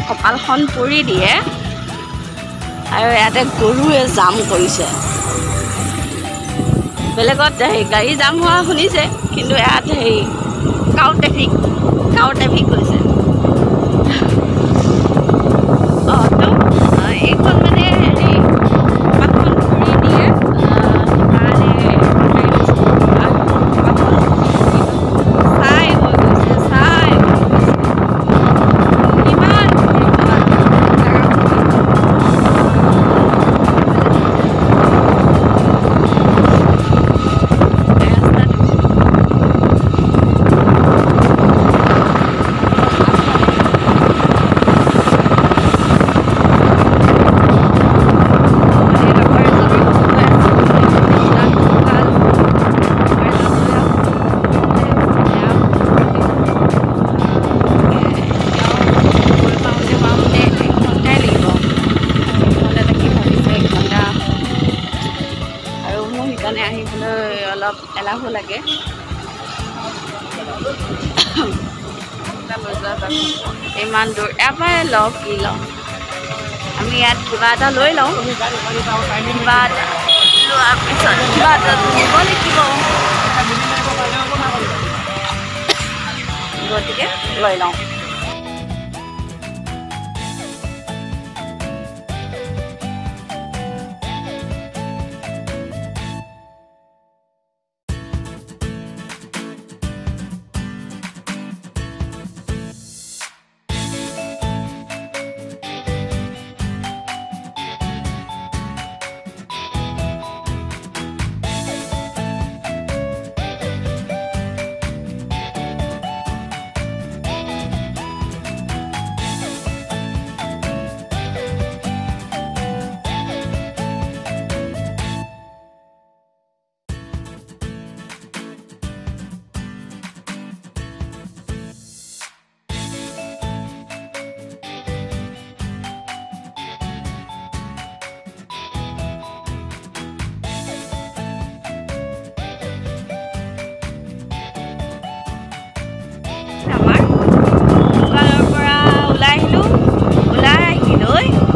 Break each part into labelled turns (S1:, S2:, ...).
S1: কপালখন পৰি দিয়ে আৰু ইয়াতে গৰুৱে জাম কৰিছে বেলেগত গাড়ী জাম হোৱা শুনিছে কিন্তু ইয়াত কাউ ট্ৰেফিক হৈছে তো এইখন মানে কপালখন পৰি দিয়ে অলপ এলাহো লাগে ইমান দূৰ ইয়াৰ পৰাই লওঁ কি লওঁ আমি ইয়াত কিবা এটা লৈ লওঁ কিবা এটা লোৱাৰ পিছত কিবা এটা নিব লাগিব গতিকে লৈ লওঁ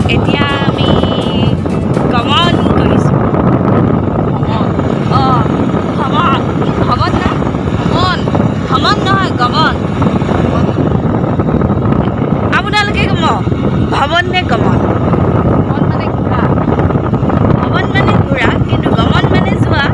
S1: এতিয়া আমি গমন কৰিছোঁ ভ্ৰমণ নহয় গমন আপোনালোকে ভ্ৰমণ নে গমন ভ্ৰমণ মানে ঘূৰা কিন্তু গমন মানে যোৱা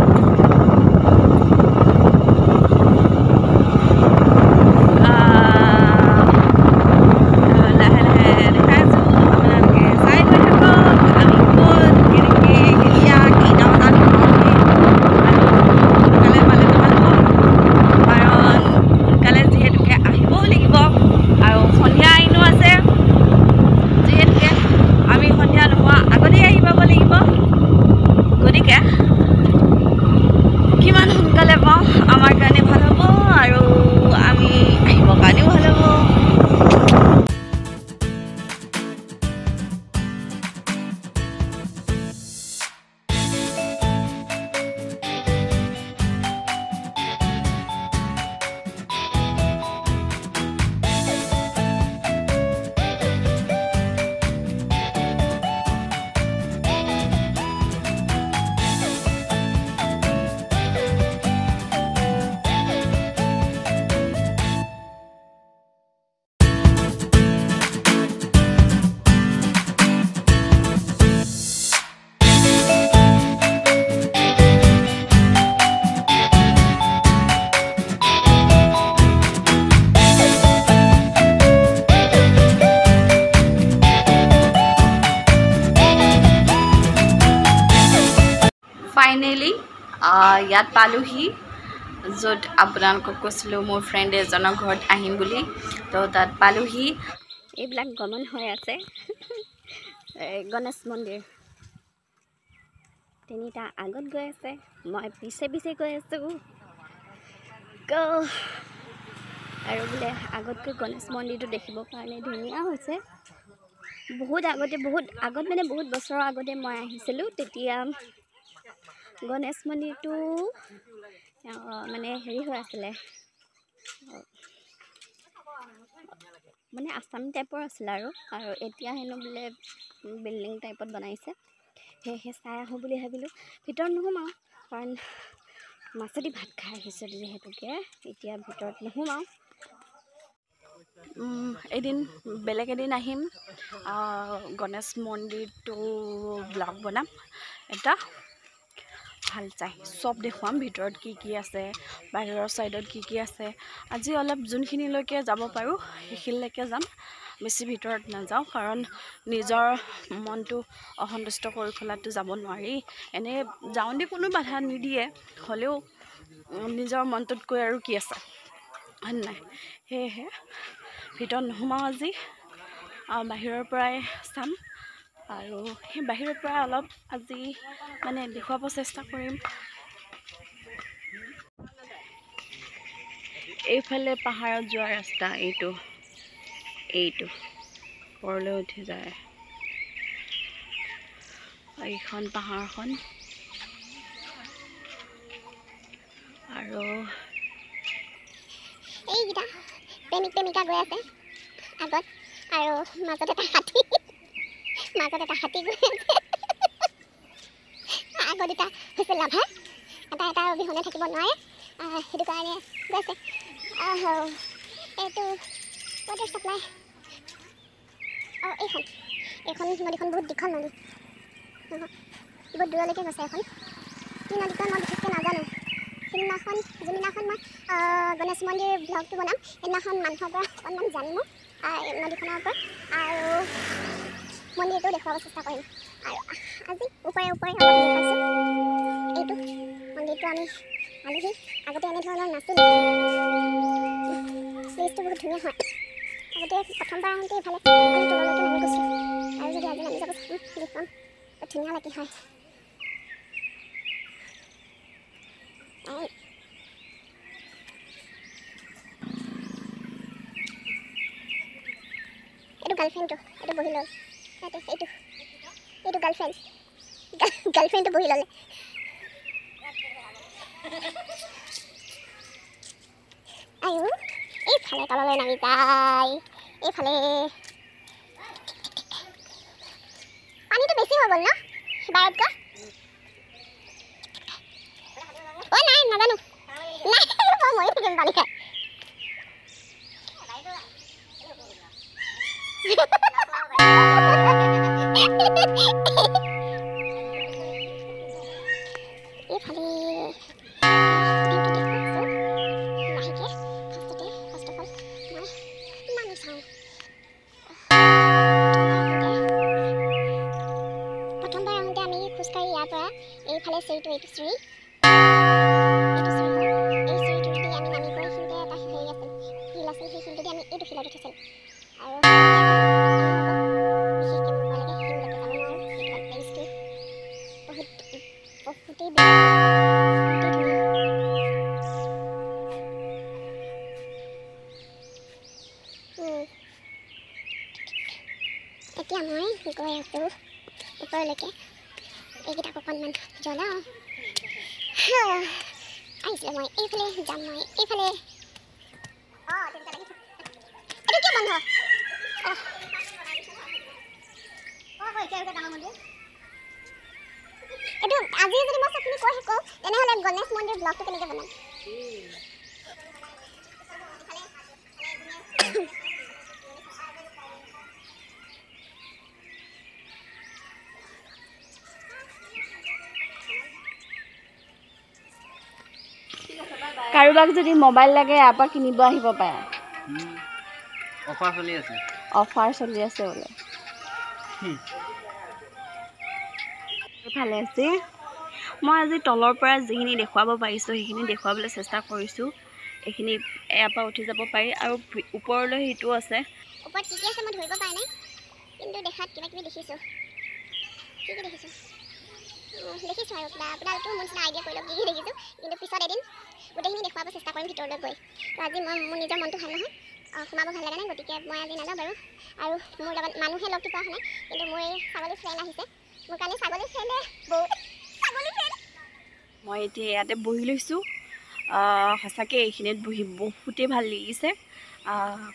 S1: ফাইনেলি ইয়াত পালোহি য'ত আপোনালোকক কৈছিলোঁ মোৰ ফ্ৰেণ্ড এজনৰ ঘৰত আহিম বুলি তো তাত পালোহি এইবিলাক গমন হৈ আছে গণেশ মন্দিৰ তিনিটা আগত গৈ আছে মই পিছে পিছে গৈ আছোঁ আৰু বোলে আগতকৈ গণেশ মন্দিৰটো দেখিবৰ কাৰণে ধুনীয়া হৈছে বহুত আগত মানে বহুত বছৰৰ আগতে মই আহিছিলোঁ তেতিয়া গণেশ মন্দিৰটো মানে হেৰি হৈ আছিলে মানে আছাম টাইপৰ আছিল আৰু এতিয়া হেনো বোলে বিল্ডিং টাইপত বনাইছে সেয়েহে চাই আহোঁ বুলি ভাবিলোঁ ভিতৰত নোসোমাওঁ কাৰণ মাছেদি ভাত খাই আহিছোঁ যিহেতুকে এতিয়া ভিতৰত নোসোমাওঁ এদিন বেলেগ এদিন আহিম গণেশ মন্দিৰটো ব্লগ বনাম এটা ভাল চাই চব দেখুৱাম ভিতৰত কি আছে বাহিৰৰ ছাইডত কি আছে আজি অলপ যোনখিনিলৈকে যাব পাৰোঁ সেইখিনিলৈকে যাম বেছি ভিতৰত নাযাওঁ কাৰণ নিজৰ মনটো অসন্তুষ্ট কৰি পেলাইতো যাব নোৱাৰি এনেই যাওঁতে কোনো বাধা নিদিয়ে হ'লেও নিজৰ মনটোতকৈ আৰু কি আছে হয় নাই সেয়েহে ভিতৰত নোসোমাওঁ আজি বাহিৰৰ পৰাই চাম আৰু সেই বাহিৰৰ পৰা অলপ আজি মানে দেখুৱাব চেষ্টা কৰিম এইফালে পাহাৰত যোৱা ৰাস্তা এইটো ওপৰলৈ উঠি যায় এইখন পাহাৰখন আৰু
S2: এইকেইটা প্ৰেমিকা গৈ আছে আগত আৰু মাজত এটা হাতী গৈ আছে আগত এটা হৈছে লাভাৰ এটা অবিহনে থাকিব নোৱাৰে সেইটো কাৰণে গৈ আছে এইটো ৱাটাৰ ছাপ্লাই এইখন নদীখন বহুত দীঘল নদী বহুত দূৰলৈকে গৈছে এখন কি নদীখন মই বিশেষকৈ নাজানো যোনদিনাখন মই গণেশ মন্দিৰ ব্লগটো বনাম সেইদিনাখন মানুহৰ পৰা অকণমান জানিম নদীখনৰ ওপৰত আৰু মন্দিৰটো দেখুৱাব চেষ্টা কৰিম আৰু আজি ওপৰে দেখাইছোঁ এইটো মন্দিৰটো আমি আলহী আগতে এনেধৰণৰ নাছিল প্লেচটো বহুত ধুনীয়া হয় আগতে প্ৰথমবাৰ আহোঁতে ইফালে আমি তললৈকে নামি গৈছিলোঁ আৰু যদি আজি নামি যাব দেখুৱাম ধুনীয়া লাগি হয় এইটো গাৰ্লফ্ৰেণ্ডটো এইটো বহি ল'ল এইটো গাৰ্লফ্ৰেণ্ডটো বহি ল'লে আৰু এইফালে তললৈ নামি যায় এইফালে পানীটো বেছি হৈ গ'ল ন সিবাৰতকৈ নাই নাজানো ময়ো থাকিম পানী খাই এইফালে প্ৰথমবাৰ আহোঁতে আমি খোজকাঢ়ি ইয়াৰ পৰা এইফালে চিৰিটো এইটো চিৰি এই চিৰিটোদি আমি নামি গৈ এইখিনিতে এটা হেৰি আছিল শিল আছিল সেই শিলটোদি আমি এইটো শিলত উঠিছিলোঁ আৰু বিশেষকৈ মোৰ ভয় লাগে শিললৈকে যাব নোৱাৰোঁ সেইটো প্লেচটো বহুতেই এতিয়া মই গৈ আছোঁ ওপৰলৈকে এইকেইটাক অকণমান জ্বলাওঁ আহিছিলোঁ মই এইফালে যাম মই এইফালে এইটো কিয় বন্ধ এইটো আজি যদি মই চবখিনি কৈ শিকোঁ তেনেহ'লে গণেশ মন্দিৰ ব্লগটো কেনেকৈ বনাম
S1: কাৰোবাক যদি মোবাইল লাগে ইয়াৰ পৰা কিনিব আহিব পাৰে অফাৰ চলি আছে বোলে এইফালে আছে মই আজি তলৰ পৰা যিখিনি দেখুৱাব পাৰিছোঁ সেইখিনি দেখুৱাবলৈ চেষ্টা কৰিছোঁ এইখিনি ইয়াৰ পৰা উঠি যাব পাৰি আৰু ওপৰলৈ সেইটো আছে
S2: ওপৰত কি আছে মই ধৰিব পৰা নাই কিন্তু দেখাত কিবা কিবি দেখিছোঁ দেখিছোঁ আৰু কিবা আপোনালোকেও মোৰ নিচিনা আইডিয়া কৰি লওক কি দেখিছোঁ কিন্তু পিছত এদিন গোটেইখিনি দেখুৱাব চেষ্টা কৰিম ভিতৰলৈ গৈ তো আজি মোৰ নিজৰ মনটো ভাল নহয় সোমাব ভাল লগা নাই গতিকে মই আজি নাযাওঁ বাৰু আৰু মোৰ লগত মানুহে লগটো পোৱা নাই কিন্তু মোৰ এই ছাগলী ফ্ৰেণ্ড আহিছে মোৰ কাৰণে ছাগলী ফ্ৰেণ্ডে বহুত ছাগলী ফ্ৰেণ্ড
S1: মই এতিয়া ইয়াতে বহি লৈছোঁ সঁচাকৈ এইখিনিত বহি বহুতেই ভাল লাগিছে।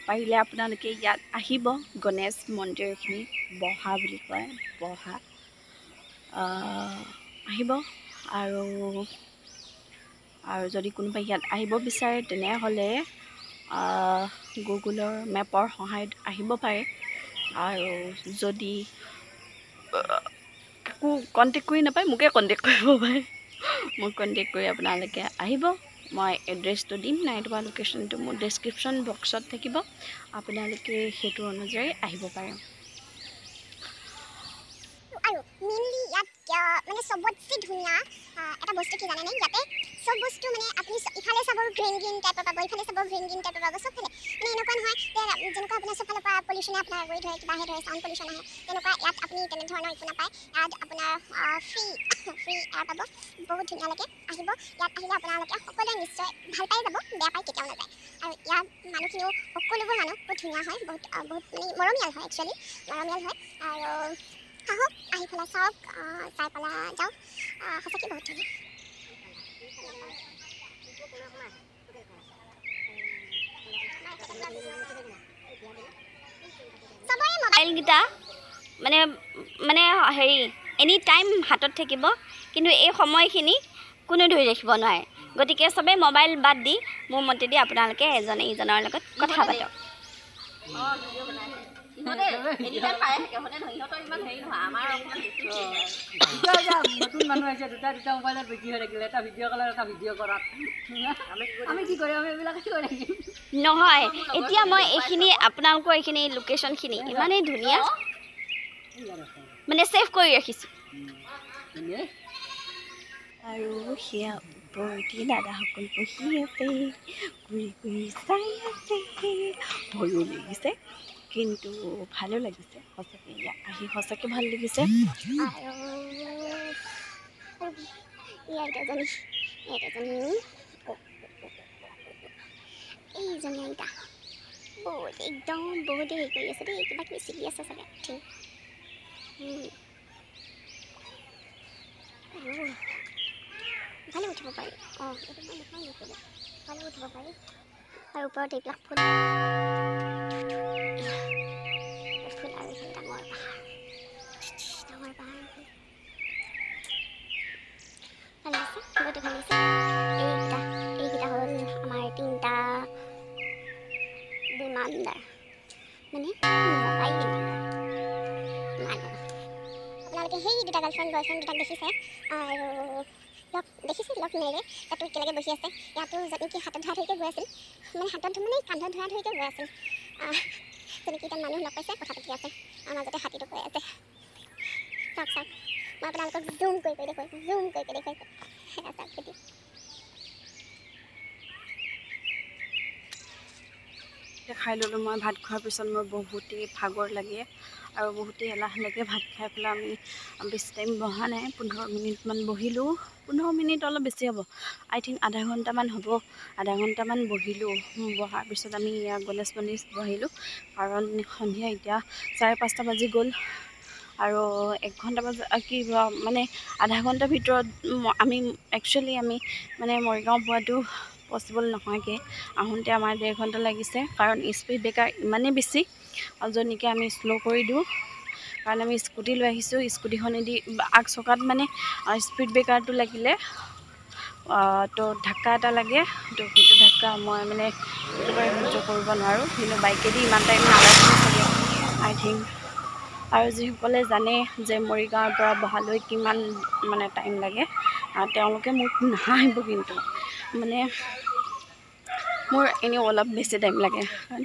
S1: পাৰিলে আপোনালোকে ইয়াত আহিব। গণেশ মন্দিৰখিনি বহা বুলি কয়, বহা আহিব। আৰু যদি কোনোবাই ইয়াত আহিব বিচাৰে তেনেহ'লে গুগলৰ মেপৰ সহায়ত আহিব পাৰে। আৰু যদি একো কণ্টেক্ট কৰি নাপায় মোকে কণ্টেক্ট কৰিব পাৰে। মোক কণ্টেক্ট কৰি আপোনালোকে আহিব। মই এড্ৰেছটো দিম, নাইবা লোকেশ্যনটো মোৰ ডেছক্ৰিপশ্যন বক্সত থাকিব, আপোনালোকে সেইটো অনুযায়ী আহিব পাৰে।
S2: আৰু মেইনলি ইয়াত মানে চবতছে ধুনীয়া এটা বস্তু কি জানেনে, ইয়াতে চব বস্তু মানে আপুনি ইফালে চাব গ্ৰীণ টাইপৰ পাব, ইফালে চাব গ্ৰীণ টাইপৰ পাব, চবফালে মানে এনেকুৱা নহয় যে যেনেকুৱা আপোনাৰ চবফালৰ পৰা পলিউশ্যনে আপোনাৰ কৰি ধৰে, কিবাহে ধৰে, চাউণ্ড পলিউশ্যন আহে, তেনেকুৱা ইয়াত আপুনি তেনেধৰণৰ একো নাপায়। ইয়াত আপোনাৰ ফ্ৰী এয়াৰ পাব, বহুত ধুনীয়া লাগে। আহিব, ইয়াত আহিলে আপোনালোকে সকলোৱে নিশ্চয় ভাল পাই যাব, বেয়া পাই কেতিয়াও নাযায়। আৰু ইয়াত মানুহখিনিও সকলোবোৰ মানুহ বহুত ধুনীয়া হয়, বহুত মানে মৰমীয়াল হয়, একচুৱেলি মৰমীয়াল হয়। আৰু আহক, আহি পেলাই চাওক, চাই পেলাই যাওক, সঁচাকৈ বহুত ধুনীয়া।
S1: মোবাইলকেইটা মানে হেৰি এনি টাইম হাতত থাকিব, কিন্তু এই সময়খিনি কোনো ধৰি ৰাখিব নোৱাৰে। গতিকে চবেই মোবাইল বাদ দি মোৰ মতেদি আপোনালোকে এজনে ইজনৰ লগত কথা পাতক।
S3: নতুন মানুহ আহিছে, দুটা মোবাইলত বিজি হৈ থাকিলে, এটা ভিডিঅ' কলৰ এটা ভিডিঅ' কৰাত আমি কি কৰিম? আমি এইবিলাক কি কৰি থাকিম?
S1: নহয়, এতিয়া মই এইখিনি আপোনালোকৰ এইখিনি লোকেশ্যনখিনি ইমানেই ধুনীয়া মানে ছেভ কৰি ৰাখিছোঁ। আৰু সেয়া ওপৰতে দাদাসকল বহি আছে, ঘূৰি ঘূৰি চাই আছে, ভয়ো লাগিছে কিন্তু ভালো লাগিছে। সঁচাকৈ ইয়াত আহি সঁচাকৈ ভাল লাগিছে।
S2: এইজনী আইতা একদম বহুতে হেৰি কৰি আছে দেই, কিবা কিবি চিগি আছে চাগে, ঠিক ভালে উঠিব পাৰি। এইটো মই দেখাই নাছিলোঁ, ভালে উঠিব পাৰি। আৰু ওপৰত এইবিলাক ফুল আৰু এইফালে ডাঙৰ পাহাৰ, ভাল লাগিছে, বহুতে ভাল লাগিছে। এইকেইটা হ'ল আমাৰ 3টা বিমানদাৰ, মানে মোবাইল বিমানদাৰ। আপোনালোকে সেই 2টা গাৰ্লফ্ৰেণ্ড বয়ফ্ৰেণ্ড দুটাক দেখিছে, আৰু লগ নেৰে তাতো একেলগে বহি আছে। ইয়াতো যদি কি হাতত ধৰা ধৰিকৈ গৈ আছিল, মানে হাতত মানে কান্ধত ধৰা ধৰিকৈ গৈ আছিল। যেনেকৈ এতিয়া মানুহ লগ পাইছে, কথা পাতি আছে, মাজতে হাতীটো কৈ আছে। চাওক, মই আপোনালোকক জুম কৰি দেখুৱাইছোঁ, সেয়া চাওক খেতি।
S1: খাই ল'লোঁ। মই ভাত খোৱাৰ পিছত মোৰ বহুতেই ভাগৰ লাগে আৰু বহুতেই এলাহ লাগে। ভাত খাই পেলাই আমি বেছি টাইম বহা নাই, 15 মিনিটমান বহিলোঁ। 15 মিনিট অলপ বেছি হ'ব, আই থিংক আধা ঘণ্টামান হ'ব। আধা ঘণ্টামান বহিলোঁ। বহাৰ পিছত আমি গণেশ মন্দিৰ বহিলোঁ, কাৰণ সন্ধিয়া এতিয়া 5:30 বাজি গ'ল আৰু 1 ঘণ্টা মানে আধা ঘণ্টাৰ ভিতৰত আমি মানে মৰিগাঁও পোৱাটো পচিবল নহয়গৈ। আহোঁতে আমাৰ 1.5 ঘণ্টা লাগিছে, কাৰণ স্পীড ব্ৰেকাৰ ইমানেই বেছি, য'ত নেকি আমি শ্ল' কৰি দিওঁ, কাৰণ আমি স্কুটি লৈ আহিছোঁ। স্কুটিখনেদি আগ চকাত মানে স্পীড ব্ৰেকাৰটো লাগিলে তো ধাক্কা এটা লাগে, তো সেইটো ধাক্কা মই মানে একেবাৰে সহ্য কৰিব নোৱাৰোঁ। কিন্তু বাইকেদি ইমান টাইম নালাগে চাগে, আই থিংক। আৰু যিসকলে জানে যে মৰিগাঁৱৰ পৰা বহালৈ কিমান মানে টাইম লাগে, তেওঁলোকে মোক নাহাঁহিব, কিন্তু মানে মোৰ এনেও অলপ বেছি টাইম লাগে, কাৰণ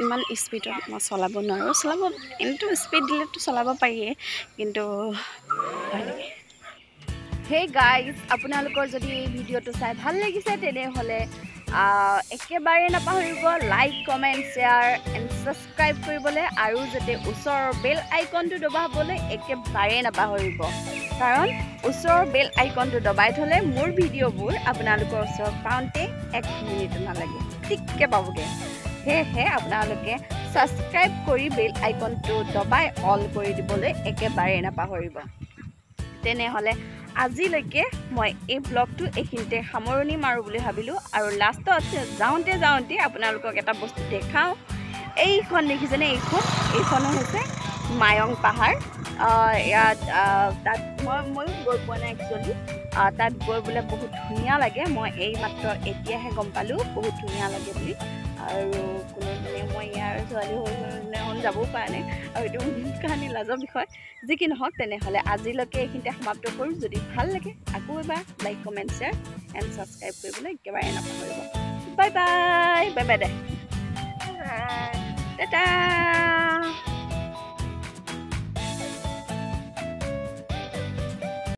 S1: ইমান স্পীডত মই চলাব নোৱাৰোঁ। এনেতো স্পীড দিলেতো চলাব পাৰিয়ে, কিন্তু ভয় লাগে। হেই গাইজ, আপোনালোকৰ যদি এই ভিডিঅ'টো চাই ভাল লাগিছে তেনেহ'লে একেবাৰে নাপাহৰিব like, comment, share and subscribe কৰিবলৈ, আৰু যাতে ওচৰৰ বেল আইকনটো দবাবলৈ একেবাৰে নাপাহৰিব, কাৰণ ওচৰৰ বেল আইকনটো দবাই থ'লে মোৰ ভিডিঅ'বোৰ আপোনালোকৰ ওচৰত পাওঁতে 1 মিনিটো নালাগে, ঠিককৈ পাবগৈ। সেয়েহে আপোনালোকে ছাবস্ক্ৰাইব কৰি বেল আইকনটো দবাই অল কৰি দিবলৈ একেবাৰে নাপাহৰিব। তেনেহ'লে
S4: আজিলৈকে মই এই ব্লগটো এইখিনিতে সামৰণি মাৰোঁ বুলি ভাবিলোঁ আৰু লাষ্টত যাওঁতে আপোনালোকক এটা বস্তু দেখাওঁ এইখন দেখিছেনে এইখনো হৈছে মায়ং পাহাৰ ইয়াত তাত ময়ো গৈ পোৱা নাই একচুৱেলি তাত গৈ বোলে বহুত ধুনীয়া লাগে মই এই মাত্ৰ এতিয়াহে গম পালোঁ বহুত ধুনীয়া লাগে বুলি আৰু কোনো মানে মই ইয়াৰ ছোৱালী হৈ যাবও পৰা নাই আৰু এইটো কাৰণে লাজৰ বিষয় যি কি নহওক তেনেহ'লে আজিলৈকে এইখিনিতে সমাপ্ত কৰোঁ যদি ভাল লাগে আকৌ এবাৰ like comment share and subscribe কৰিবলৈ একেবাৰে নাপাহৰিব বাই বাই দে টাটা